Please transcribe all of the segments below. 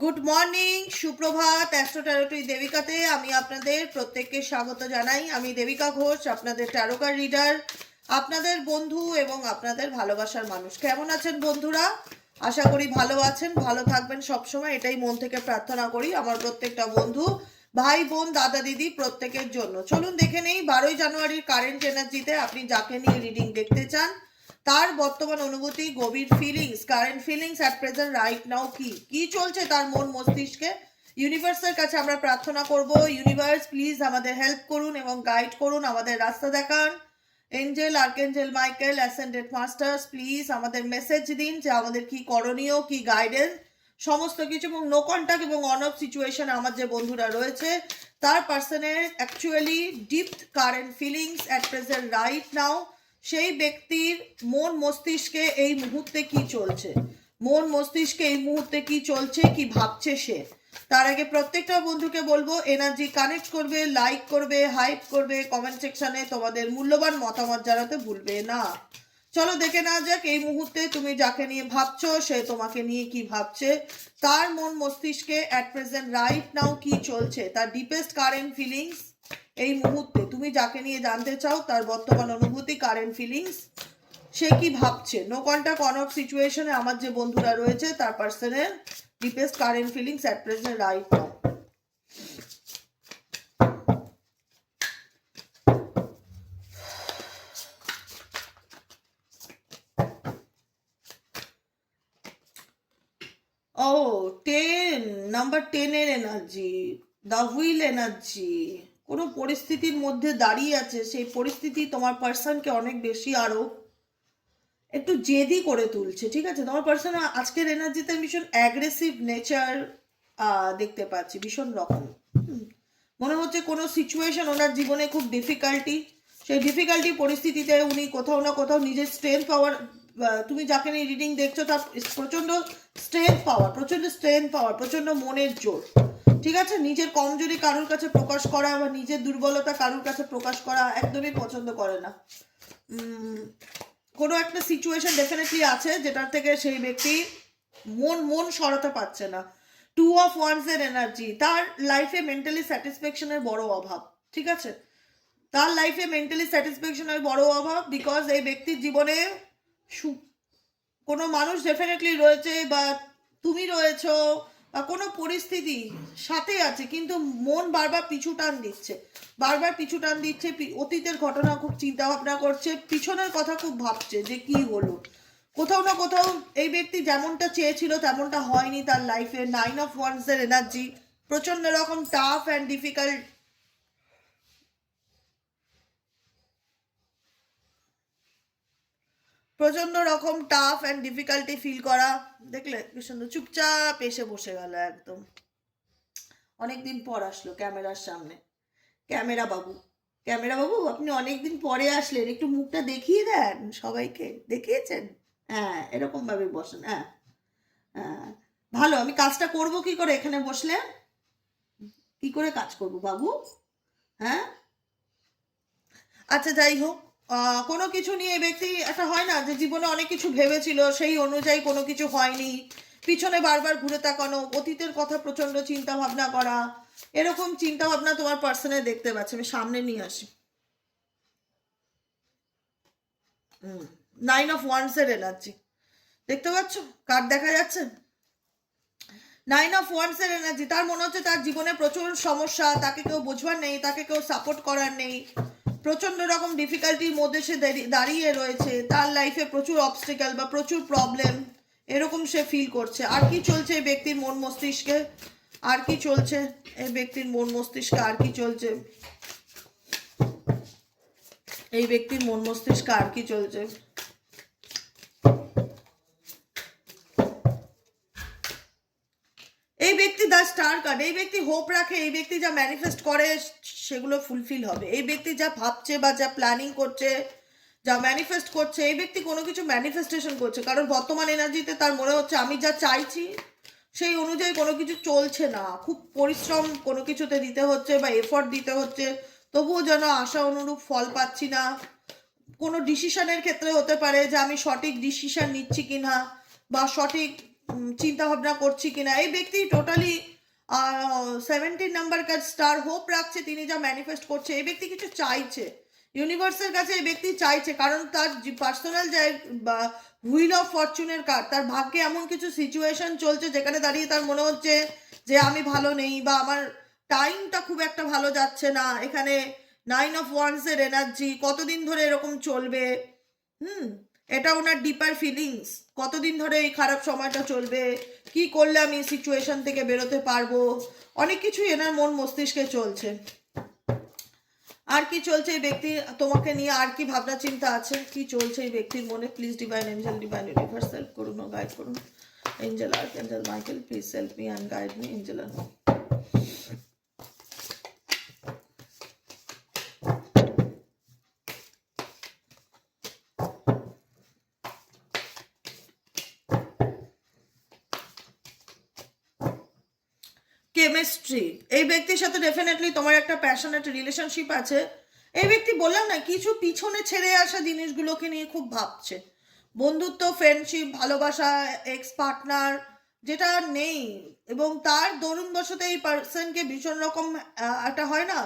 Good morning, সুপ্রভাত। Astro ট্যারোটি দেবিকাতে আমি আপনাদের প্রত্যেককে স্বাগত জানাই। আমি দেবিকা ঘোষ, আপনাদের ট্যারোকার রিডার, আপনাদের বন্ধু এবং আপনাদের ভালোবাসার মানুষ। কেমন আছেন বন্ধুরা? আশা করি ভালো আছেন, ভালো থাকবেন সবসময়, এটাই মন থেকে প্রার্থনা করি আমার প্রত্যেকটা বন্ধু, ভাই বোন, দাদা দিদি প্রত্যেকের জন্য। চলুন দেখে নেই 12ই জানুয়ারির কারেন্ট এনার্জিতে আপনি যাকে নিয়ে রিডিং দেখতে চান তার বর্তমান অনুভূতি, গভীর feelings, current feelings at present right নাও কি চলছে তার মন মস্তিষ্কে। ইউনিভার্সের কাছে আমরা প্রার্থনা করব, ইউনিভার্স প্লিজ আমাদের হেল্প করুন এবং গাইড করুন, আমাদের রাস্তা দেখান। Angel, archangel Michael, অ্যাসেন্ডেড masters please আমাদের মেসেজ দিন যে আমাদের কি করণীয়, কি গাইডেন্স, সমস্ত কিছু। এবং নো কন্ট্যাক্ট এবং অন অফ সিচুয়েশন আমার যে বন্ধুরা রয়েছে তার পার্সনের actually deep current feelings at present right নাও, সেই ব্যক্তির মন মস্তিষ্কে এই মুহূর্তে কি চলছে, মন মস্তিষ্কে এই মুহূর্তে কি চলছে, কি ভাবছে সে। তার আগে প্রত্যেকটা বন্ধুকে বলবো এনার্জি কানেক্ট করবে, লাইক করবে, হাইপ করবে, কমেন্ট সেকশনে তোমাদের মূল্যবান মতামত জানাতে ভুলবে না। চলো দেখে না যাক এই মুহূর্তে তুমি যাকে নিয়ে ভাবছো সে তোমাকে নিয়ে কি ভাবছে, তার মন মস্তিষ্কে অ্যাট প্রেজেন্ট রাইট নাও কি চলছে, তার ডিপেস্ট কারেন্ট ফিলিংস এই মুহূর্তে তুমি যাকে নিয়ে জানতে চাও তার বর্তমান অনুভূতি, কারেন্ট ফিলিংস, সে কি ভাবছে। নো কন্ট্যাক্ট অন অফ সিচুয়েশনে আমার যে বন্ধুরা রয়েছে তার পার্সনের deepest current feelings at present right now. ও 10, নাম্বার 10 এর এনার্জি, দ্য হুইল এনার্জি। কোনো পরিস্থিতির মধ্যে দাঁড়িয়ে আছে, সেই পরিস্থিতি তোমার পার্সনকে অনেক বেশি আরো একটু জেদি করে তুলছে। ঠিক আছে, তোমার পার্সন আজকের এনার্জিতে ভীষণ অ্যাগ্রেসিভ নেচার দেখতে পাচ্ছি, ভীষণ রকম। মনে হচ্ছে কোনো সিচুয়েশন ওনার জীবনে খুব ডিফিকাল্টি, সেই ডিফিকাল্টি পরিস্থিতিতে উনি কোথাও না কোথাও নিজের স্ট্রেংথ পাওয়ার, তুমি যাকে নিয়ে রিডিং দেখছো তার প্রচণ্ড স্ট্রেংথ পাওয়ার, প্রচণ্ড মনের জোর। ঠিক আছে, নিজের কমজোরি কারোর কাছে প্রকাশ করা বা নিজের দুর্বলতা কারোর কাছে প্রকাশ করা একদমই পছন্দ করে না। কোনো একটা সিচুয়েশন ডেফিনেটলি আছে যেটার থেকে সেই ব্যক্তি মন সরাতে পারছে না। 2 অফ ওয়ান্স এর এনার্জি, তার লাইফে মেন্টালি স্যাটিসফ্যাকশনের বড় অভাব। ঠিক আছে, তার লাইফে মেন্টালি স্যাটিসফ্যাকশনের বড় অভাব, বিকজ এই ব্যক্তির জীবনে কোনো মানুষ ডেফিনেটলি রয়েছে বা তুমি রয়েছো বা কোনো পরিস্থিতি সাথে আছে, কিন্তু মন বারবার পিছু টান দিচ্ছে, অতীতের ঘটনা খুব চিন্তা ভাবনা করছে, পিছনের কথা খুব ভাবছে যে কি হলো। কোথাও না কোথাও এই ব্যক্তি যেমনটা চেয়েছিল তেমনটা হয়নি তার লাইফে। 9 অফ ওয়ান্স এর এনার্জি, প্রচন্ড রকম টাফ অ্যান্ড ডিফিকাল্ট, প্রচন্ড রকম টাফ অ্যান্ড ডিফিকাল্টি ফিল করা। দেখলে কি সুন্দর চুপচাপ এসে বসে গেল একদম, অনেকদিন পর আসলো ক্যামেরার সামনে। ক্যামেরা বাবু আপনি অনেকদিন পরে আসলেন, একটু মুখটা দেখিয়ে দেন সবাইকে। দেখিয়েছেন? হ্যাঁ, এরকম ভাবে বসেন। হ্যাঁ হ্যাঁ, ভালো। আমি কাজটা করব কি করে এখানে বসলে? কি করে কাজ করব বাবু? হ্যাঁ, আচ্ছা যাই হোক, কোনো কিছু নিয়ে ব্যক্তি একটা হয় না যে জীবনে অনেক কিছু ভেবেছিল, সেই অনুযায়ী কোনো কিছু হয়নি, পিছনে বারবার ঘুরে তাকানো, অতীতের কথা প্রচণ্ড চিন্তা ভাবনা করা, এরকম চিন্তা ভাবনা তোমার পার্সনে দেখতে পাচ্ছি। আমি সামনে নিয়ে আসি। 9 অফ ওয়ান্স এর এনার্জি দেখতে পাচ্ছ, কার্ড দেখা যাচ্ছে 9 অফ ওয়ান্স এর এনার্জি। তার মনে হচ্ছে তার জীবনে প্রচুর সমস্যা, তাকে কেউ বোঝবার নেই, তাকে কেউ সাপোর্ট করার নেই, প্রচন্ড রকম ডিফিকাল্টির মধ্যে সে দাঁড়িয়ে রয়েছে, তার লাইফে প্রচুর অবস্টেকেল বা প্রচুর প্রবলেম এরকম সে ফিল করছে। আর কি চলছে এই ব্যক্তির মন মস্তিষ্কে, আর কি চলছে এই ব্যক্তির মন মস্তিষ্কে, আর কি চলছে এই ব্যক্তির মন মস্তিষ্কে, আর কি চলছে। এই ব্যক্তি দ্য স্টার কার্ড, এই ব্যক্তি হোপ রাখে, এই ব্যক্তি যা ম্যানিফেস্ট করে সেগুলো ফুলফিল হবে। এই ব্যক্তি যা ভাবছে বা যা প্ল্যানিং করছে, যা ম্যানিফেস্ট করছে, এই ব্যক্তি কোনো কিছু ম্যানিফেস্টেশন করছে, কারণ বর্তমান এনার্জিতে তার মনে হচ্ছে আমি যা চাইছি সেই অনুযায়ী কোনো কিছু চলছে না, খুব পরিশ্রম কোনো কিছুতে দিতে হচ্ছে বা এফর্ট দিতে হচ্ছে, তবুও যেন আশা অনুরূপ ফল পাচ্ছি না। কোনো ডিসিশনের ক্ষেত্রে হতে পারে যে আমি সঠিক ডিসিশন নিচ্ছি কিনা বা সঠিক চিন্তা ভাবনা করছি কিনা। এই ব্যক্তি টোটালি 17 নাম্বার কাজ স্টার হোপ রাখছে, তিনি যা ম্যানিফেস্ট করছে। এই ব্যক্তি কিছু চাইছে ইউনিভার্সের কাছে, এই ব্যক্তি চাইছে, কারণ তার পার্সোনাল বা হুইল অফ ফরচুনের কার্ড, তার ভাগ্যে এমন কিছু সিচুয়েশন চলছে যেখানে দাঁড়িয়ে তার মনে হচ্ছে যে আমি ভালো নেই বা আমার টাইমটা খুব একটা ভালো যাচ্ছে না। এখানে 9 অফ ওয়ান্সের এনার্জি, কতদিন ধরে এরকম চলবে। এটা ওনার ডিপার ফিলিংস, কতদিন ধরে এই খারাপ সময়টা চলবে, কি করলে আমি সিচুয়েশন থেকে বেরোতে পারবো, অনেক কিছুই এনার মন মস্তিষ্কে চলছে। আর কি চলছে এই ব্যক্তি তোমাকে নিয়ে, আর কি ভাবনা চিন্তা আছে, কি চলছে এই ব্যক্তির মনে? Please divine angel, divine universe help করুন ও গাইড করুন। Angel archangel Michael please help me and guide me. Angel chemistry, এই ব্যক্তির সাথে ডেফিনেটলি তোমার একটা প্যাশনেট রিলেশনশিপ আছে। এই ব্যক্তি বললাম না, কিছু পিছনে ছেড়ে আসা জিনিসগুলোকে নিয়ে খুব ভাবছে। বন্ধুত্ব, ফ্রেন্ডশিপ, ভালোবাসা, এক্স পার্টনার যেটা নেই, এবং তার দরুণবশত এই পার্সনকে ভীষণ রকম একটা হয় না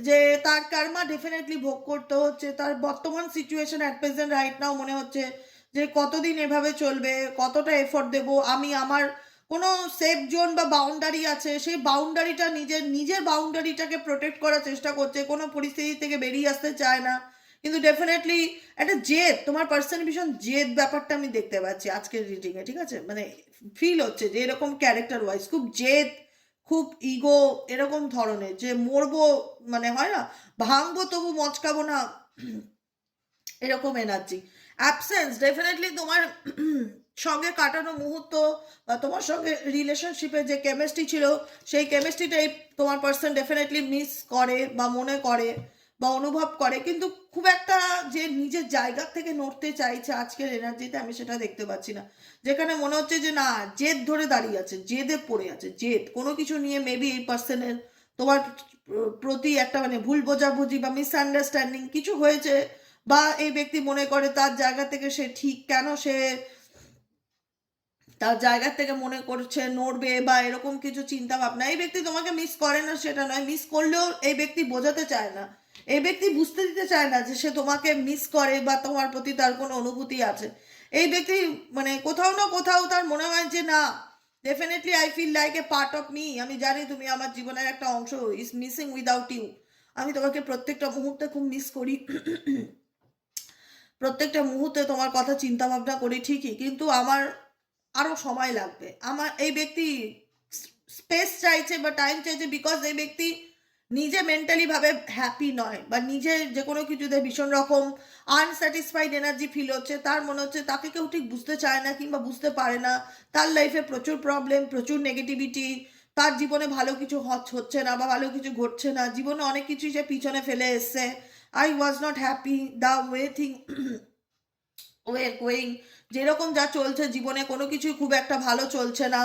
যে তার কার্মা ডেফিনেটলি ভোগ করতে হচ্ছে। তার বর্তমান সিচুয়েশন অ্যাট প্রেজেন্ট রাইট নাও মনে হচ্ছে যে কতদিন এভাবে চলবে, কতটা এফোর্ট দেবো আমি, আমার কোনো সেফ জোন বা বাউন্ডারি আছে, সেই বাউন্ডারিটা নিজের বাউন্ডারিটাকে প্রোটেক্ট করার চেষ্টা করছে, কোনো পরিস্থিতি থেকে বেরিয়ে আসতে চায় না। কিন্তু ডেফিনেটলি একটা জেদ, তোমার পার্সন ভীষণ জেদ ব্যাপারটা আমি দেখতে পাচ্ছি আজকের রিডিংয়ে, ঠিক আছে? মানে ফিল হচ্ছে যে এরকম ক্যারেক্টার ওয়াইজ খুব জেদ, খুব ইগো, এরকম ধরনের, যে মরবো, মানে হয় না ভাঙবো তবু মচকাবো না, এরকম এনার্জি। অ্যাবসেন্স, ডেফিনেটলি তোমার সঙ্গে কাটানো মুহূর্ত বা তোমার সঙ্গে রিলেশনশিপে যে কেমিস্ট্রি ছিল, সেই কেমিস্ট্রিটাই তোমার পার্সন ডেফিনেটলি মিস করে বা মনে করে বা অনুভব করে, কিন্তু খুব একটা যে নিজের জায়গা থেকে নড়তে চাইছে আজকের এনার্জিতে আমি সেটা দেখতে পাচ্ছি না। যেখানে মনে হচ্ছে যে না, জেদ ধরে দাঁড়িয়ে আছে, জেদে পড়ে আছে, জেদ কোনো কিছু নিয়ে মেবি এই পার্সনের তোমার প্রতি একটা মানে ভুল বোঝাবুঝি বা মিসআন্ডারস্ট্যান্ডিং কিছু হয়েছে, বা এই ব্যক্তি মনে করে তার জায়গা থেকে সে ঠিক, কেন সে তার জায়গা থেকে মনে করছে নড়বে বা এরকম কিছু চিন্তা ভাবনা। এই ব্যক্তি তোমাকে মিস করে না সেটা নয়, মিস করলেও এই ব্যক্তি বোঝাতে চায় না, এই ব্যক্তি বুঝতে দিতে চায় না যে সে তোমাকে মিস করে বা তোমার প্রতি তার কোনো অনুভূতি আছে। এই ব্যক্তি মানে কোথাও না কোথাও তার মনে হয় যে না, definitely I feel like a part of me, আমি জানি তুমি আমার জীবনের একটা অংশ, ইজ মিসিং উইদাউট ইউ। আমি তোমাকে প্রত্যেকটা মুহূর্তে খুব মিস করি, প্রত্যেকটা মুহূর্তে তোমার কথা চিন্তা ভাবনা করি ঠিকই, কিন্তু আমার আরও সময় লাগবে। আমার এই ব্যক্তি স্পেস চাইছে বা টাইম চাইছে, বিকজ এই ব্যক্তি নিজে মেন্টালি ভাবে হ্যাপি নয়, বা নিজে যে কোনো কিছুতে ভীষণ রকম আনস্যাটিসফাইড এনার্জি ফিল হচ্ছে। তার মনে হচ্ছে তাকে কেউ ঠিক বুঝতে চায় না কিংবা বুঝতে পারে না, তার লাইফে প্রচুর প্রবলেম, প্রচুর নেগেটিভিটি, তার জীবনে ভালো কিছু হচ্ছে না বা ভালো কিছু ঘটছে না, জীবনে অনেক কিছুই সে পিছনে ফেলে এসছে। I was not happy the way going, যেরকম যা চলছে জীবনে কোনো কিছুই খুব একটা ভালো চলছে না,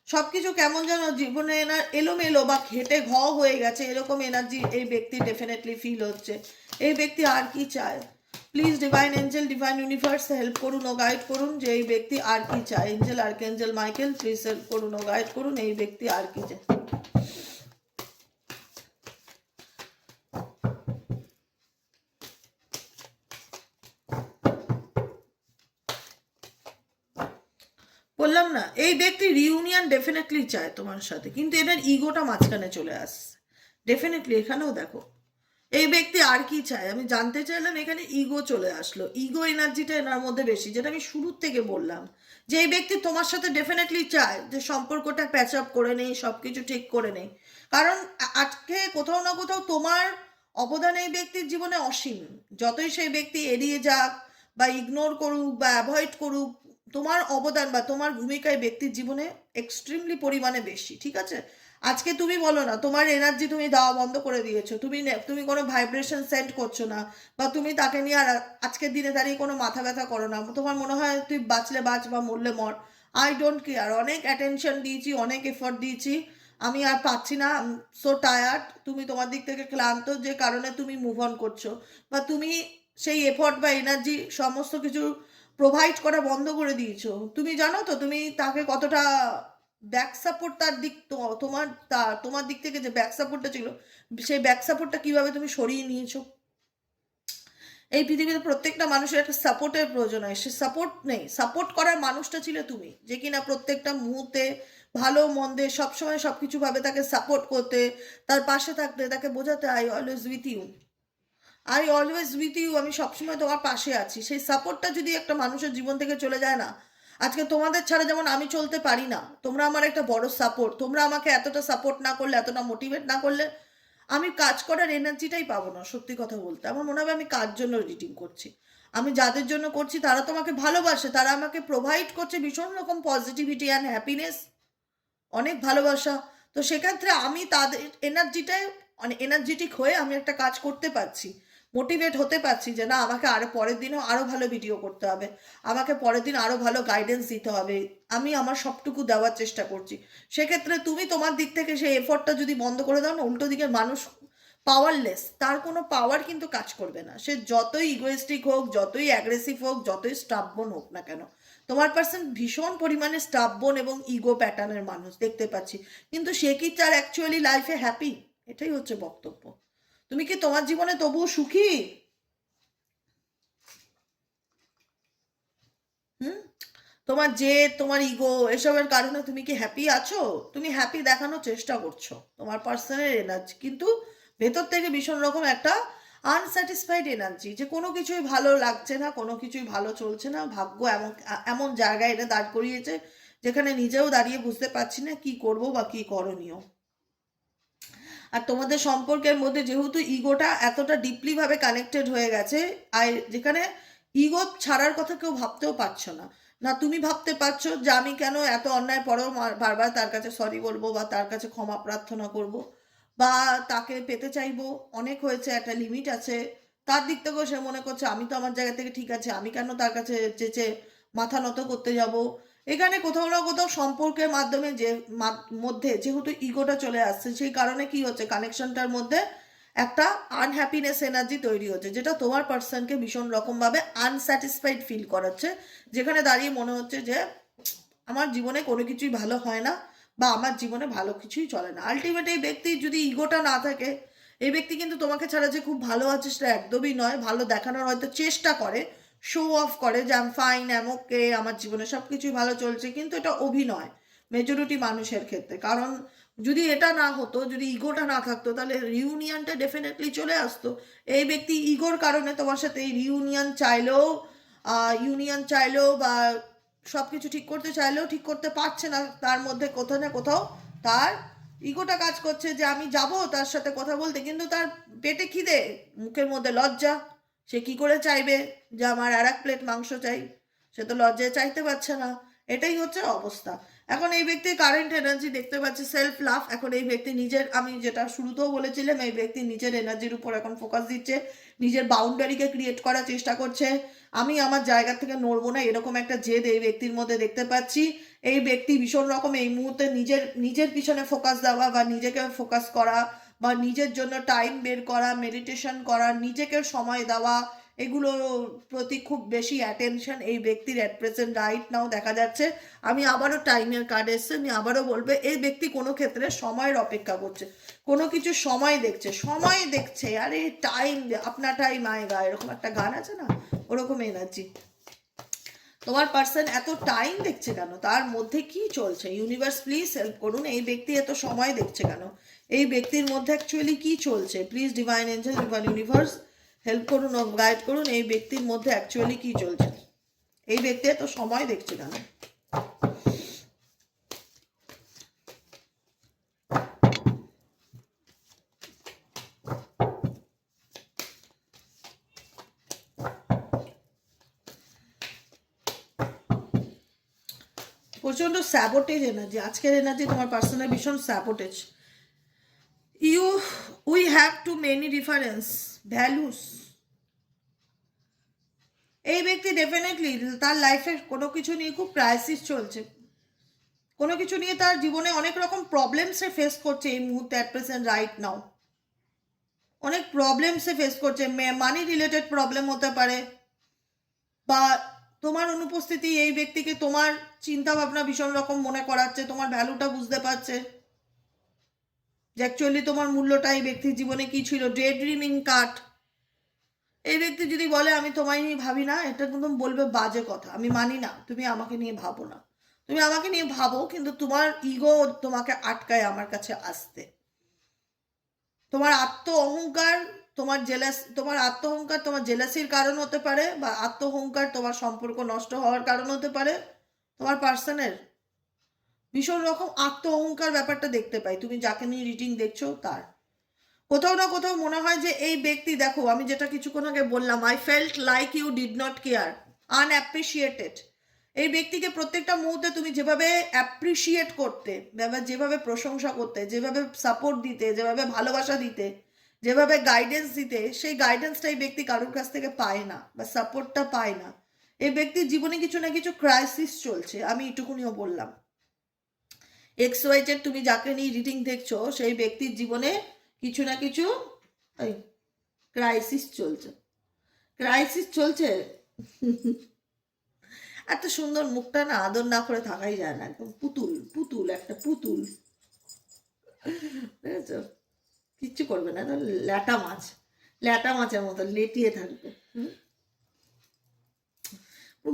সব কিছু কেমন যেন জীবনে এনার এলোমেলো বা ঘেটে হয়ে গেছে, এরকম এনার্জি এই ব্যক্তি ডেফিনেটলি ফিল হচ্ছে। এই ব্যক্তি আর কি চায়? Please divine angel, divine universe help করুন ও গাইড করুন যে এই ব্যক্তি আর কি চায়। Angel archangel Michael please help করুন ও গাইড করুন এই ব্যক্তি আর কি চায়। বললাম না, এই ব্যক্তি রিউনিয়ন ডেফিনেটলি চায় তোমার সাথে, কিন্তু এটার ইগোটা মাঝখানে চলে আসছে ডেফিনেটলি। এখানেও দেখো এই ব্যক্তি আর কি চায়, আমি জানতে চাইলাম, এখানে ইগো চলে আসলো, ইগো এনার্জিটা এনার মধ্যে বেশি, যেটা আমি শুরুর থেকে বললাম যে এই ব্যক্তি তোমার সাথে ডেফিনেটলি চায় যে সম্পর্কটা প্যাচ আপ করে নেই, সব কিছু ঠিক করে নেই, কারণ আজকে কোথাও না কোথাও তোমার অবদান এই ব্যক্তির জীবনে অসীম। যতই সেই ব্যক্তি এড়িয়ে যাক বা ইগনোর করুক বা অ্যাভয়েড করুক, তোমার অবদান বা তোমার ভূমিকায় ব্যক্তির জীবনে এক্সট্রিমলি পরিমাণে বেশি, ঠিক আছে? আজকে তুমি বলো না তোমার এনার্জি তুমি দেওয়া বন্ধ করে দিয়েছো, তুমি কোনো ভাইব্রেশন সেন্ড করছো না, বা তুমি তাকে নিয়ে আর আজকের দিনে দাঁড়িয়ে কোনো মাথা ব্যথা করো না, তোমার মনে হয় তুই বাঁচলে বাঁচ বা মরলে মর, আই ডোন্ট কেয়ার। অনেক অ্যাটেনশন দিয়েছি, অনেক এফোর্ট দিয়েছি, আমি আর পাচ্ছি না, সো টায়ার্ড। তুমি তোমার দিক থেকে ক্লান্ত, যে কারণে তুমি মুভ অন করছো, বা তুমি সেই এফোর্ট বা এনার্জি সমস্ত কিছু প্রোভাইড করা বন্ধ করে দিয়েছো। তুমি জানো তো তুমি তাকে কতটা ব্যাক সাপোর্ট, তার দিক তোমার দিক থেকে যে ব্যাক সাপোর্টটা ছিল, সেই ব্যাক সাপোর্টটা কিভাবে তুমি সরিয়ে নিয়েছো। এই পৃথিবীতে প্রত্যেকটা মানুষের একটা সাপোর্টের প্রয়োজন হয়, সে সাপোর্ট নেই। সাপোর্ট করার মানুষটা ছিল তুমি, যে কিনা প্রত্যেকটা মুহূর্তে ভালো মন্দে সবসময় সব কিছু ভাবে তাকে সাপোর্ট করতে, তার পাশে থাকতে, তাকে বোঝাতে I always with you, I always with you, আমি সবসময় তোমার পাশে আছি। সেই সাপোর্টটা যদি একটা মানুষের জীবন থেকে চলে যায় না, আজকে তোমাদের ছাড়া যেমন আমি চলতে পারি না, তোমরা আমার একটা বড় সাপোর্ট। তোমরা আমাকে এতটা সাপোর্ট না করলে, এতটা মোটিভেট না করলে আমি কাজ করার এনার্জিটাই পাবো না। সত্যি কথা বলতে আমার মনে হবে আমি কার জন্য রিডিং করছি। আমি যাদের জন্য করছি তারা তো আমাকে ভালোবাসে, তারা আমাকে প্রোভাইড করছে ভীষণ রকম পজিটিভিটি অ্যান্ড হ্যাপিনেস, অনেক ভালোবাসা। তো সেক্ষেত্রে আমি তাদের এনার্জিটায় মানে এনার্জেটিক হয়ে আমি একটা কাজ করতে পারছি, মোটিভেট হতে পারছি যে না আমাকে আরও পরের দিনও আরও ভালো ভিডিও করতে হবে, আমাকে পরের দিন আরও ভালো গাইডেন্স দিতে হবে। আমি আমার সবটুকু দেওয়ার চেষ্টা করছি। সেক্ষেত্রে তুমি তোমার দিক থেকে সেই এফোর্টটা যদি বন্ধ করে দাও না, উল্টো দিকের মানুষ পাওয়ারলেস, তার কোনো পাওয়ার কিন্তু কাজ করবে না। সে যতই ইগোয়েস্টিক হোক, যতই অ্যাগ্রেসিভ হোক, যতই স্টাববন হোক না কেন, তোমার পার্সন ভীষণ পরিমাণে স্টাববন এবং ইগো প্যাটার্নের মানুষ দেখতে পাচ্ছি। কিন্তু সে কি তার অ্যাকচুয়ালি লাইফে হ্যাপি? এটাই হচ্ছে বক্তব্য। তুমি কি তোমার জীবনে তবুও সুখী? হুম? তোমার তোমার ইগো এসবের কারণে তুমি কি হ্যাপি আছো? তুমি হ্যাপি দেখানোর চেষ্টা করছো তোমার পার্সনের এনার্জি, কিন্তু ভেতর থেকে ভীষণ রকম একটা আনস্যাটিসফাইড এনার্জি, যে কোনো কিছুই ভালো লাগছে না, কোনো কিছুই ভালো চলছে না। ভাগ্য এমন এমন জায়গায় এনে দাঁড় করিয়েছে যেখানে নিজেও দাঁড়িয়ে বুঝতে পারছি না কি করব বা কি করণীয়। আর তোমাদের সম্পর্কের মধ্যে যেহেতু ইগোটা এতটা ডিপলি ভাবে কানেক্টেড হয়ে গেছে, আর যেখানে ইগো ছাড়ার কথা কেউ ভাবতেও পারছো না। না তুমি ভাবতে পারছো যে আমি কেন এত অন্যায় পরেও বারবার তার কাছে সরি বলবো বা তার কাছে ক্ষমা প্রার্থনা করব বা তাকে পেতে চাইবো। অনেক হয়েছে, একটা লিমিট আছে। তার দিক থেকেও সে মনে করছে আমি তো আমার জায়গা থেকে ঠিক আছে, আমি কেন তার কাছে চেঁচে মাথা নত করতে যাব। এখানে কোথাও না কোথাও সম্পর্কের মাধ্যমে যে মধ্যে যেহেতু ইগোটা চলে আসছে, সেই কারণে কি হচ্ছে, কানেকশনটার মধ্যে একটা আনহ্যাপিনেস এনার্জি তৈরি হচ্ছে, যেটা তোমার পার্সনকে ভীষণ রকমভাবে আনস্যাটিসফাইড ফিল করাচ্ছে। যেখানে দাঁড়িয়ে মনে হচ্ছে যে আমার জীবনে কোনো কিছুই ভালো হয় না বা আমার জীবনে ভালো কিছুই চলে না। আলটিমেট এই ব্যক্তির যদি ইগোটা না থাকে, এই ব্যক্তি কিন্তু তোমাকে ছাড়া যে খুব ভালো আছে সেটা একদমই নয়। ভালো দেখানোর হয়তো চেষ্টা করে, শো অফ করে যে আম ফাইন, আম ওকে, আমার জীবনে সব কিছুই ভালো চলছে, কিন্তু এটা অভিনয় মেজরিটি মানুষের ক্ষেত্রে। কারণ যদি এটা না হতো, যদি ইগোটা না থাকতো, তাহলে রিউনিয়নটা ডেফিনেটলি চলে আসতো। এই ব্যক্তি ইগোর কারণে তোমার সাথে এই ইউনিয়ন চাইলেও বা সব কিছু ঠিক করতে চাইলেও ঠিক করতে পারছে না। তার মধ্যে কোথাও না কোথাও তার ইগোটা কাজ করছে যে আমি যাব তার সাথে কথা বলতে, কিন্তু তার পেটে খিদে, মুখের মধ্যে লজ্জা। সে কি করে চাইবে যে আমার আর এক প্লেট মাংস চাই? সে তো লজ্জায় চাইতে পারছে না। এটাই হচ্ছে অবস্থা। এখন এই ব্যক্তির কারেন্ট এনার্জি দেখতে পাচ্ছি সেলফ লাভ। এখন এই ব্যক্তি নিজের, আমি যেটা শুরুতেও বলেছিলাম, এই ব্যক্তি নিজের এনার্জির উপর এখন ফোকাস দিচ্ছে, নিজের বাউন্ডারিকে ক্রিয়েট করার চেষ্টা করছে। আমি আমার জায়গা থেকে নড়বো না, এরকম একটা জেদ এই ব্যক্তির মধ্যে দেখতে পাচ্ছি। এই ব্যক্তি ভীষণ রকম এই মুহূর্তে নিজের পিছনে ফোকাস দেওয়া বা নিজেকে ফোকাস করা বা নিজের জন্য টাইম বের করা, মেডিটেশন করা, নিজেকে সময় দেওয়া, এগুলোর প্রতি খুব বেশি অ্যাটেনশন এই ব্যক্তির অ্যাট প্রেজেন্ট রাইট নাও দেখা যাচ্ছে। আমি আবারও টাইমের কার্ড এসছে, আমি আবারও বলবো এই ব্যক্তি কোনো ক্ষেত্রে সময়ের অপেক্ষা করছে, কোনো কিছু সময় দেখছে। আরে টাইম, আপনার টাইম আয়েগা, এরকম একটা গান আছে না, ওরকম এনার্জি। তোমার পার্সন এত টাইম দেখছে কেন? তার মধ্যে কি চলছে? ইউনিভার্স প্লিজ হেল্প করুন। এই ব্যক্তি এত সময় দেখছে কেন? এই ব্যক্তির মধ্যে অ্যাকচুয়ালি কি চলছে? Please divine angel, divine universe help করুন ও গাইড করুন। এই ব্যক্তির মধ্যে অ্যাকচুয়ালি কি চলছে? এই ব্যক্তি এত সময় দেখছে কেন? প্রচন্ড স্যাবোটেজ এনার্জি, আজকের এনার্জি তোমার পার্সোনাল ভীষণ sabotage. We have to many difference values. এই ব্যক্তি ডেফিনেটলি তার লাইফে কোনো কিছু নিয়ে খুব ক্রাইসিস চলছে, কোনো কিছু নিয়ে তার জীবনে অনেক রকম প্রবলেমসে ফেস করছে এই মুহূর্তে, অ্যাট প্রেজেন্ট রাইট নাও অনেক প্রবলেমসে ফেস করছে। মানি রিলেটেড প্রবলেম হতে পারে, বা তোমার অনুপস্থিতি এই ব্যক্তিকে তোমার চিন্তা ভাবনা ভীষণ রকম মনে করাচ্ছে, তোমার ভ্যালুটা বুঝতে পারছে যে অ্যাকচুয়ালি তোমার মূল্যটা এই ব্যক্তির জীবনে কি ছিল। Day dreaming card. এই ব্যক্তি যদি বলে আমি তোমায় নিয়ে ভাবি না, এটা কিন্তু বলবে বাজে কথা, আমি মানি না, তুমি আমাকে নিয়ে ভাবো না। তুমি আমাকে নিয়ে ভাবো, কিন্তু তোমার ইগো তোমাকে আটকায় আমার কাছে আসতে। তোমার আত্ম অহংকার, তোমার আত্ম অহংকার তোমার জেলাসির কারণ হতে পারে, বা আত্ম অহংকার তোমার সম্পর্ক নষ্ট হওয়ার কারণ হতে পারে। তোমার পার্সনের ভীষণ রকম আত্ম অহংকার ব্যাপারটা দেখতে পাই, তুমি যাকে নিয়ে রিডিং দেখছো তার কোথাও না কোথাও মনে হয় যে এই ব্যক্তি, দেখো আমি যেটা কিছুক্ষণ আগে বললাম, I felt like you did not care, unappreciated. এই ব্যক্তিকে প্রত্যেকটা মুহূর্তে তুমি যেভাবে অ্যাপ্রিসিয়েট করতে, যেভাবে প্রশংসা করতে, যেভাবে সাপোর্ট দিতে, যেভাবে ভালোবাসা দিতে, যেভাবে গাইডেন্স দিতে, সেই গাইডেন্সটা এই ব্যক্তি কারোর কাছ থেকে পায় না, বা সাপোর্টটা পায় না। এই ব্যক্তির জীবনে কিছু না কিছু ক্রাইসিস চলছে, আমি এটুকুনিও বললাম। XYZ তুমি যাকে নিয়ে রিডিং দেখছো, সেই ব্যক্তির জীবনে কিছু না কিছু ক্রাইসিস চলছে। ক্রাইসিস চলছে। এত সুন্দর মুখটা না আদর না করে থাকাই যায় না, একদম পুতুল পুতুল, একটা পুতুল, বুঝেছ? কিচ্ছু করবে না, ল্যাটা মাছ, ল্যাটা মাছের মতো লেটিয়ে থাকবে।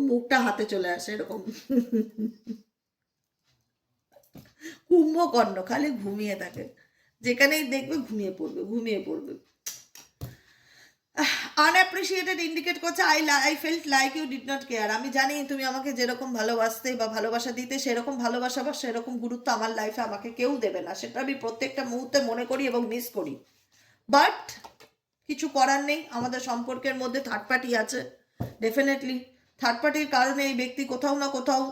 মুখটা হাতে চলে আসে এরকম। কুম্ভকর্ণ খালি ঘুমিয়ে থাকে, যেখানেই দেখবে ঘুমিয়ে পড়বে, ঘুমিয়ে পড়বে। আনঅ্যাপ্রিসিয়েটেড ইন্ডিকেট করছে I felt like you did not care. আমি জানি তুমি আমাকে যেরকম ভালোবাসতে বা ভালোবাসা দিতে, সেরকম ভালোবাসা বা সেরকম গুরুত্ব আমার লাইফে আমাকে কেউ দেবে না, সেটা আমি প্রত্যেকটা মুহূর্তে মনে করি এবং মিস করি। বাট কিছু করার নেই, আমাদের সম্পর্কের মধ্যে থার্ড পার্টি আছে। ডেফিনেটলি থার্ড পার্টির কারণে এই ব্যক্তি কোথাও না কোথাও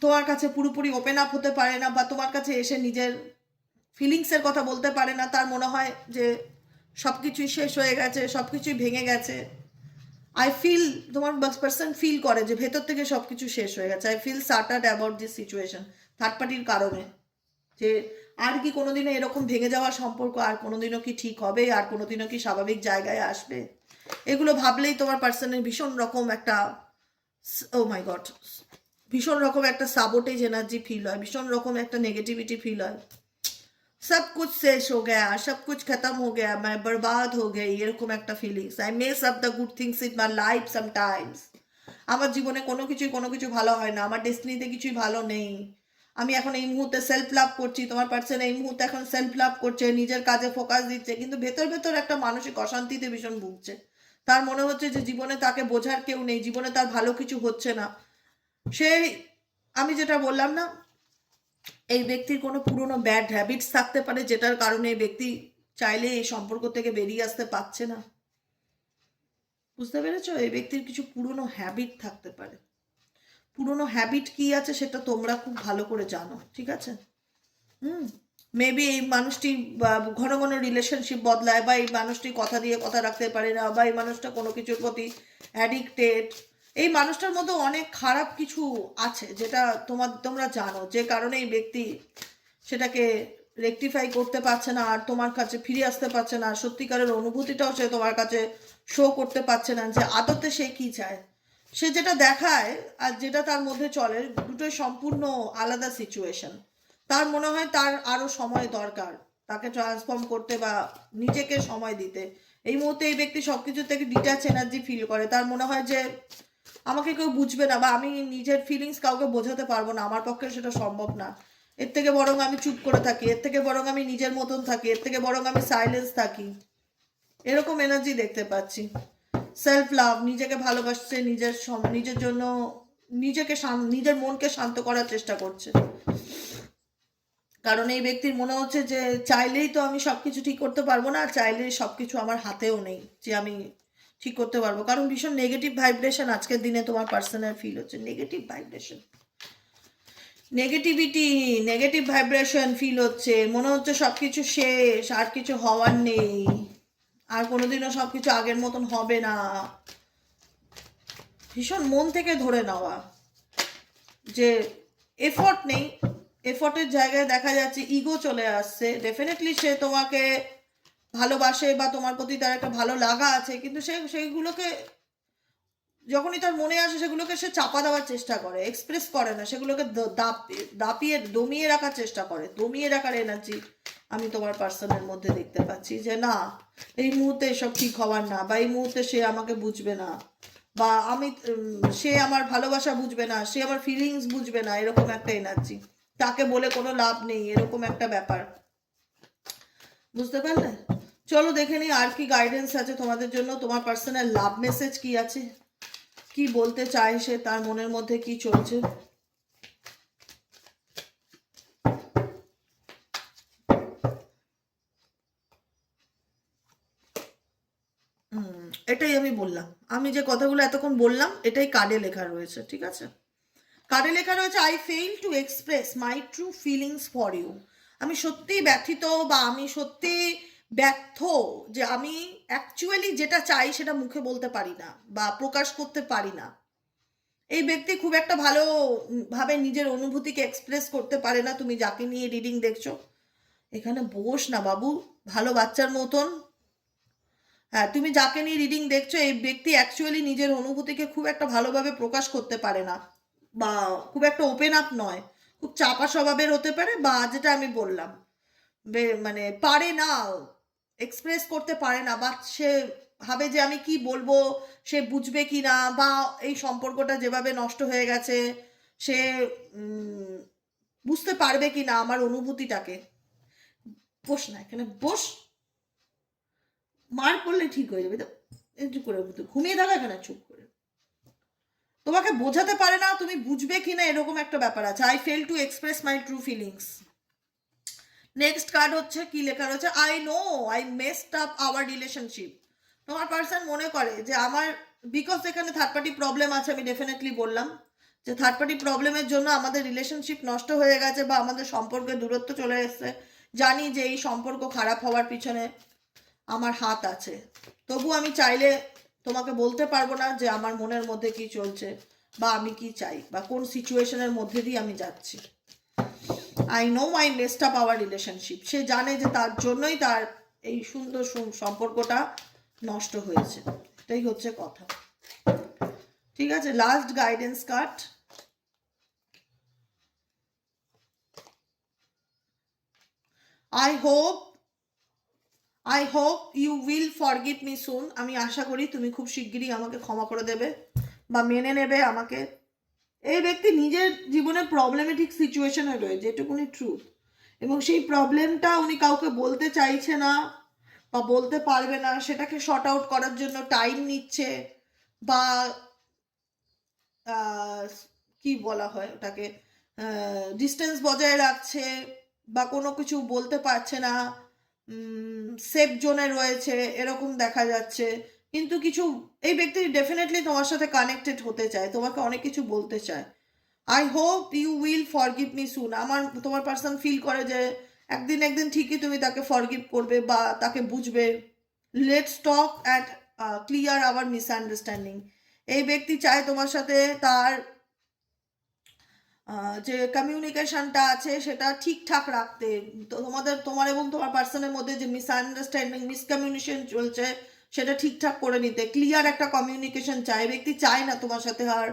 তোমার কাছে পুরোপুরি ওপেন আপ হতে পারে না, বা তোমার কাছে এসে নিজের ফিলিংসের কথা বলতে পারে না। তার মনে হয় যে সব কিছুই শেষ হয়ে গেছে, সব কিছুই ভেঙে গেছে। আই ফিল, তোমার পার্সন ফিল করে যে ভেতর থেকে সব কিছু শেষ হয়ে গেছে। I feel shattered about this situation, third পার্টির কারণে। যে আর কি কোনোদিনও এরকম ভেঙে যাওয়া সম্পর্ক আর কোনোদিনও কি ঠিক হবে, আর কোনোদিনও কি স্বাভাবিক জায়গায় আসবে, এগুলো ভাবলেই তোমার পার্সনের ভীষণ রকম একটা, ও মাই গড, ভীষণ রকম একটা সাবোটেজ এনার্জি ফিল হয়, ভীষণ রকম একটা নেগেটিভিটি ফিল হয়। सब कुछ शेष हो गया, सब कुछ खत्म हो गया, मैं बर्बाद हो गई, এরকম একটা feelings. I miss up the good things in my life sometimes. আমার জীবনে কোনো কিছু ভালো হয় না, আমার ডেস্টিনিতে কিছুই ভালো নেই। আমি এখন এই মুহূর্তে সেলফ লাভ করছি, তোমার পার্সন এই মুহূর্তে এখন সেলফ লাভ করছে, নিজের কাজে ফোকাস দিচ্ছে, কিন্তু ভেতর ভেতর একটা মানসিক অশান্তিতে ভীষণ ভুগছে। তার মনে হচ্ছে যে জীবনে তাকে বোঝার কেউ নেই, জীবনে তার ভালো কিছু হচ্ছে না। সে, আমি যেটা বললাম না, এই ব্যক্তির কোনো পুরনো ব্যাড হ্যাবিটস থাকতে পারে, যেটার কারণে এই ব্যক্তি চাইলে এই সম্পর্ক থেকে বেরিয়ে আসতে পারছে না। বুঝতে পেরেছো? এই ব্যক্তির কিছু পুরনো হ্যাবিট থাকতে পারে। পুরনো হ্যাবিট কি আছে সেটা তোমরা খুব ভালো করে জানো, ঠিক আছে? মেবি এই মানুষটি ঘন ঘন রিলেশনশিপ বদলায়, বা এই মানুষটি কথা দিয়ে কথা রাখতে পারে না, বা এই মানুষটা কোনো কিছুর প্রতি অ্যাডিক্টেড। এই মানুষটার মধ্যে অনেক খারাপ কিছু আছে যেটা তোমরা জানো, যে কারণে এই ব্যক্তি সেটাকে রেকটিফাই করতে পারছে না, আর তোমার কাছে ফিরে আসতে পারছে না। সত্যিকারের অনুভূতিটাও সে তোমার কাছে শো করতে পারছে না, যে আদতে সে কি চায়। সে যেটা দেখায় আর যেটা তার মধ্যে চলে, দুটোই সম্পূর্ণ আলাদা সিচুয়েশন। তার মনে হয় তার আরো সময় দরকার তাকে ট্রান্সফর্ম করতে বা নিজেকে সময় দিতে। এই মুহূর্তে এই ব্যক্তি সবকিছু থেকে ডিট্যাচ এনার্জি ফিল করে। তার মনে হয় যে আমাকে কেউ বুঝবে না, বা আমি নিজের ফিলিংস কাউকে বোঝাতে পারবো না, আমার পক্ষে সেটা সম্ভব না। এর থেকে বরং আমি চুপ করে থাকি, এর থেকে বরং আমি নিজের মতন থাকি, এর থেকে বরং আমি সাইলেন্স থাকি, এরকম এনার্জি দেখতে পাচ্ছি। সেলফ লাভ, নিজেকে ভালোবাসছে, নিজের জন্য নিজের মনকে শান্ত করার চেষ্টা করছে। কারণ এই ব্যক্তির মনে হচ্ছে যে চাইলেই তো আমি সবকিছু ঠিক করতে পারবো না, আর চাইলেই সবকিছু আমার হাতেও নেই যে আমি ঠিক করতে পারবো। কারণ ভীষণ নেগেটিভ ভাইব্রেশন আজকের দিনে তোমার পার্সোনাল ফিল হচ্ছে, negative vibration, negative vibration feel হচ্ছে। মনে হচ্ছে সবকিছু শেষ, আর কিছু হওয়ার নেই, আর কোনোদিনও সবকিছু আগের মতন হবে না। ভীষণ মন থেকে ধরে নেওয়া যে এফর্ট নেই, এফর্টের জায়গায় দেখা যাচ্ছে ইগো চলে আসছে। ডেফিনেটলি সে তোমাকে ভালোবাসে বা তোমার প্রতি তার একটা ভালো লাগা আছে, কিন্তু সেইগুলোকে যখনই তার মনে আসে সেগুলোকে সে চাপা দেওয়ার চেষ্টা করে, এক্সপ্রেস করে না, সেগুলোকে দাপিয়ে দমিয়ে রাখার চেষ্টা করে। দমিয়ে রাখার এনার্জি আমি তোমার পার্সনের মধ্যে দেখতে পাচ্ছি, যে না এই মুহূর্তে এসব ঠিক হওয়ার না, বা এই মুহূর্তে সে আমাকে বুঝবে না, বা সে আমার ভালোবাসা বুঝবে না, সে আমার ফিলিংস বুঝবে না, এরকম একটা এনার্জি। তাকে বলে কোনো লাভ নেই, এরকম একটা ব্যাপার। বুঝতে পারলে? চলো দেখে নিই আর কি গাইডেন্স আছে তোমাদের জন্য। তোমার পার্সোনাল লাভ মেসেজ কি আছে, কি বলতে চায় সে, তার মনের মধ্যে কি চলছে। এটাই আমি বললাম, আমি যে কথাগুলো এতক্ষণ বললাম এটাই কার্ডে লেখা রয়েছে, ঠিক আছে? কার্ডে লেখা রয়েছে I fail to express my true feelings for you. আমি সত্যিই ব্যথিত, বা আমি সত্যি ব্যর্থ, যে আমি অ্যাকচুয়ালি যেটা চাই সেটা মুখে বলতে পারি না বা প্রকাশ করতে পারি না। এই ব্যক্তি খুব একটা ভালো ভাবে নিজের অনুভূতিকে এক্সপ্রেস করতে পারে না। তুমি যাকে নিয়ে রিডিং দেখছো, এখানে বস না বাবু, ভালো বাচ্চার মতন। হ্যাঁ, তুমি যাকে নিয়ে রিডিং দেখছো, এই ব্যক্তি অ্যাকচুয়ালি নিজের অনুভূতিকে খুব একটা ভালোভাবে প্রকাশ করতে পারে না, বা খুব একটা ওপেন আপ নয়, খুব চাপা স্বভাবের হতে পারে, বা যেটা আমি বললাম মানে পারে না, এক্সপ্রেস করতে পারে না, বা সে ভাবে যে আমি কি বলবো, সে বুঝবে কি না, বা এই সম্পর্কটা যেভাবে নষ্ট হয়ে গেছে সে বুঝতে পারবে কি না আমার অনুভূতিটাকে। বস না এখানে, বস, মার করলে ঠিক হয়ে যাবে তো, একটু করে ঘুমিয়ে থাকা এখানে চুপ করে। তোমাকে বোঝাতে পারে না, তুমি বুঝবে কি না, এরকম একটা ব্যাপার আছে। I fail to express my true feelings. Next card হচ্ছে কি লেখা রয়েছে, I know I messed up our relationship. তোমার পার্সন মনে করে যে আমার, বিকজ এখানে থার্ড পার্টি প্রবলেম আছে, আমি ডেফিনেটলি বললাম যে থার্ড পার্টি প্রবলেমের জন্য আমাদের রিলেশনশিপ নষ্ট হয়ে গেছে, বা আমাদের সম্পর্কে দূরত্ব চলে এসছে। জানি যে এই সম্পর্ক খারাপ হওয়ার পিছনে আমার হাত আছে, তবু আমি চাইলে তোমাকে বলতে পারবো না যে আমার মনের মধ্যে কি চলছে, বা আমি কি চাই, বা কোন সিচুয়েশনের মধ্যে দিয়ে আমি যাচ্ছি। I know I messed up our relationship. সে জানে যে তার জন্যই তার এই সুন্দর সম্পর্কটা নষ্ট হয়েছে। এটাই হচ্ছে কথা, ঠিক আছে? Last guidance card, I hope you will forgive me soon. আমি আশা করি তুমি খুব শিগগিরই আমাকে ক্ষমা করে দেবে বা মেনে নেবে আমাকে। এই ব্যক্তি নিজের জীবনে প্রবলেমেটিক সিচুয়েশনে রয়েছে, এটুকুনি ট্রুথ, এবং সেই প্রবলেমটা উনি কাউকে বলতে চাইছে না বা বলতে পারবে না, সেটাকে শর্ট আউট করার জন্য টাইম নিচ্ছে, বা কি বলা হয় ওটাকে, ডিস্টেন্স বজায় রাখছে, বা কোনো কিছু বলতে পারছে না, সেফ জোনে রয়েছে, এরকম দেখা যাচ্ছে। কিন্তু কিছু, এই ব্যক্তি ডেফিনেটলি তোমার সাথে কানেক্টেড হতে চায়, তোমাকে অনেক কিছু বলতে চায়। I hope you will forgive me soon. আমার, তোমার পার্সন ফিল করে যে একদিন ঠিকই তুমি তাকে ফরগিভ করবে বা তাকে বুঝবে। Let's talk and clear our misunderstanding. এই ব্যক্তি চায় তোমার সাথে তার যে কমিউনিকেশনটা আছে সেটা ঠিকঠাক রাখতে। তোমার এবং তোমার পার্সনের মধ্যে যে মিসআন্ডারস্ট্যান্ডিং, মিসকমিউনিকেশন চলছে, সেটা ঠিকঠাক করে নিতে ক্লিয়ার একটা কমিউনিকেশন চায়। ব্যক্তি চায় না তোমার সাথে আর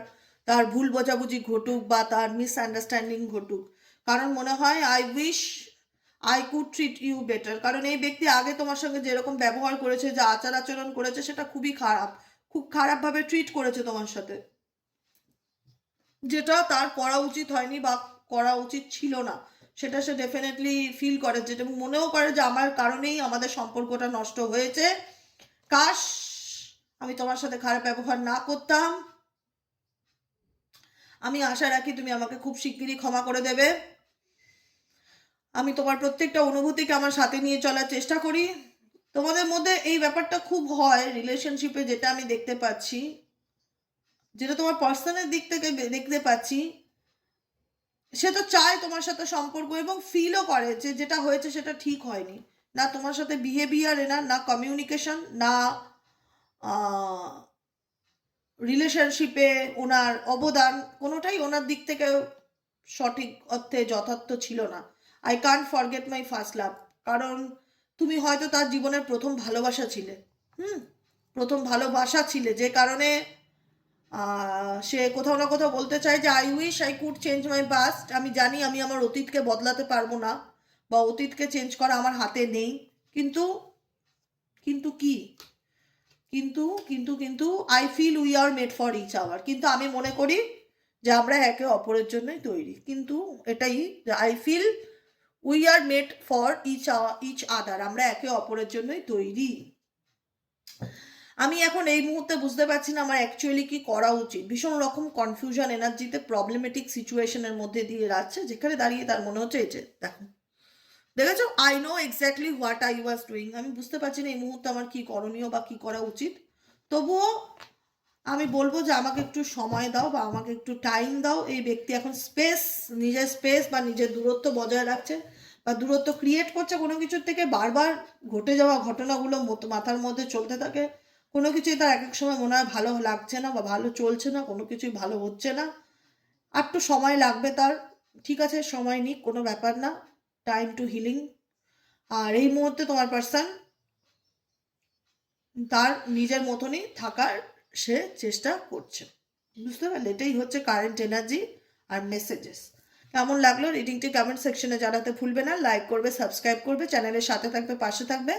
তার ভুল বোঝাবুঝি ঘটুক বা তার মিসআন্ডারস্ট্যান্ডিং ঘটুক, কারণ মনে হয় I wish I could treat you better. কারণ এই ব্যক্তি আগে তোমার সঙ্গে যেরকম ব্যবহার করেছে, যে আচার আচরণ করেছে, সেটা খুবই খারাপ, খুব খারাপভাবে ট্রিট করেছে তোমার সাথে, যেটা তার করা উচিত হয়নি বা করা উচিত ছিল না, সেটা সে ডেফিনেটলি ফিল করে, যেটা মনেও করে যে আমার কারণেই আমাদের সম্পর্কটা নষ্ট হয়েছে। কাশ আমি তোমার সাথে খারাপ ব্যবহার না করতাম। আমি আশা রাখি তুমি আমাকে খুব শিগগিরই ক্ষমা করে দেবে। আমি তোমার প্রত্যেকটা অনুভূতিকে আমার সাথে নিয়ে চলার চেষ্টা করি। তোমাদের মধ্যে এই ব্যাপারটা খুব হয় রিলেশনশিপে, যেটা আমি দেখতে পাচ্ছি, যেটা তোমার পার্সোনাল দিক থেকে দেখতে পাচ্ছি। সে তো চায় তোমার সাথে সম্পর্ক, এবং ফিলও করে যে যেটা হয়েছে সেটা ঠিক হয়নি, না তোমার সাথে বিহেভিয়ার না কমিউনিকেশন, না রিলেশনশিপে ওনার অবদান, কোনোটাই ওনার দিক থেকে সঠিক অর্থে যথার্থ ছিল না। I can't forget my first love. কারণ তুমি হয়তো তার জীবনের প্রথম ভালোবাসা ছিলে, প্রথম ভালোবাসা ছিলে, যে কারণে সে কোথাও না কোথাও বলতে চায় যে I wish I could change my past. আমি জানি আমি আমার অতীতকে বদলাতে পারবো না, বা অতীতকে চেঞ্জ করা আমার হাতে নেই, কিন্তু কিন্তু কি কিন্তু কিন্তু কিন্তু I feel we are made for each other. কিন্তু আমি মনে করি যে আমরা একে অপরের জন্যই তৈরি। কিন্তু এটাই, I feel we are made for each other, আমরা একে অপরের জন্যই তৈরি। আমি এখন এই মুহূর্তে বুঝতে পারছি না আমার অ্যাকচুয়ালি কি করা উচিত। ভীষণ রকম কনফিউশন এনার্জিতে প্রবলেমেটিক সিচুয়েশনের মধ্যে দিয়ে যাচ্ছে, যেখানে দাঁড়িয়ে তার মনে হচ্ছে এই যে দেখো, দেখেছো, I know exactly what I was doing. আমি বুঝতে পারছি না এই মুহূর্তে আমার কি করণীয় বা কি করা উচিত। তবুও আমি বলবো যে আমাকে একটু সময় দাও বা আমাকে একটু টাইম দাও। এই ব্যক্তি এখন নিজের স্পেস বা নিজের দূরত্ব বজায় রাখছে বা দূরত্ব ক্রিয়েট করছে কোনো কিছুর থেকে। বারবার ঘটে যাওয়া ঘটনাগুলো মাথার মধ্যে চলতে থাকে। কোনো কিছুই তার এক এক সময় মনে হয় ভালো লাগছে না বা ভালো চলছে না, কোনো কিছুই ভালো হচ্ছে না। আর একটু সময় লাগবে তার, ঠিক আছে, সময় নিক, কোনো ব্যাপার না, টাইম টু হিলিং। আর এই মুহূর্তে তোমার পার্সন তার নিজের মতনই থাকার সে চেষ্টা করছে, বুঝতে পারলে? এটাই হচ্ছে কারেন্ট এনার্জি আর মেসেজেস। কেমন লাগলো রিডিংটি কমেন্ট সেকশনে জানাতে ভুলবে না। লাইক করবে, সাবস্ক্রাইব করবে, চ্যানেলের সাথে থাকবে, পাশে থাকবে।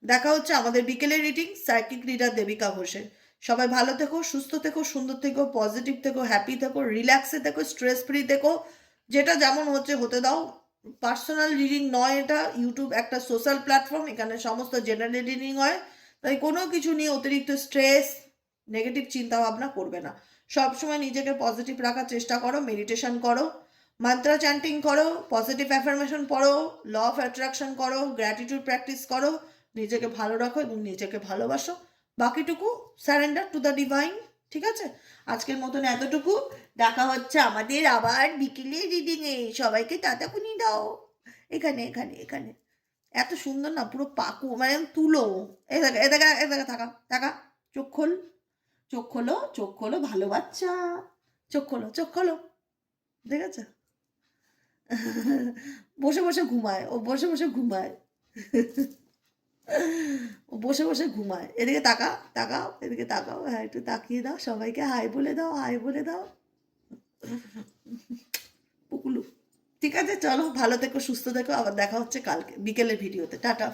দেখা হচ্ছে আমাদের বিকেলের রিডিং সাইকিক রিডার দেবিকা ঘোষের। সবাই ভালো থেকো, সুস্থ থেকো, সুন্দর থেকো, পজিটিভ থেকো, হ্যাপি থেকো, রিল্যাক্সে থেকো, স্ট্রেস ফ্রি থেকো। যেটা যেমন হচ্ছে হতে দাও। পার্সোনাল রিডিং নয় এটা, ইউটিউব একটা সোশ্যাল প্ল্যাটফর্ম, এখানে সমস্ত জেনারেল রিডিং হয়। তাই কোনো কিছু নিয়ে অতিরিক্ত স্ট্রেস, নেগেটিভ চিন্তা ভাবনা করবে না। সবসময় নিজেকে পজিটিভ রাখার চেষ্টা করো, মেডিটেশন করো, মন্ত্র চ্যান্টিং করো, পজিটিভ অ্যাফার্মেশন পড়ো, ল অফ অ্যাট্রাকশন করো, গ্র্যাটিটিউড প্র্যাকটিস করো, নিজেকে ভালো রাখো এবং নিজেকে ভালোবাসো। বাকিটুকু স্যারেন্ডার টু দ্য ডিভাইন। ঠিক আছে, আজকের মতন এতটুকু। দেখা হচ্ছে আমাদের আবার বিকেলে রিডিংয়ে। সবাইকে টাটাকুনি দাও। এখানে এখানে এখানে এত সুন্দর না, পুরো পাকু, মানে তুলো। এ দেখা থাকা থাকা, চোখ খোল, চোখ খোলো, চোখ খোলো, ভালো বাচ্চা, চোখ খোলো, চোখ খোলো। দেখেছ? বসে বসে ঘুমায় ও, বসে বসে ঘুমায় ও, বসে বসে ঘুমায়। এদিকে তাকা, তাকাও, এদিকে তাকাও, হ্যাঁ একটু তাকিয়ে দাও, সবাইকে হাই বলে দাও, হাই বলে দাও পুকুলু। ঠিক আছে, চলো ভালো থেকো, সুস্থ থেকো, আবার দেখা হচ্ছে কালকে বিকেলের ভিডিওতে। টাটা।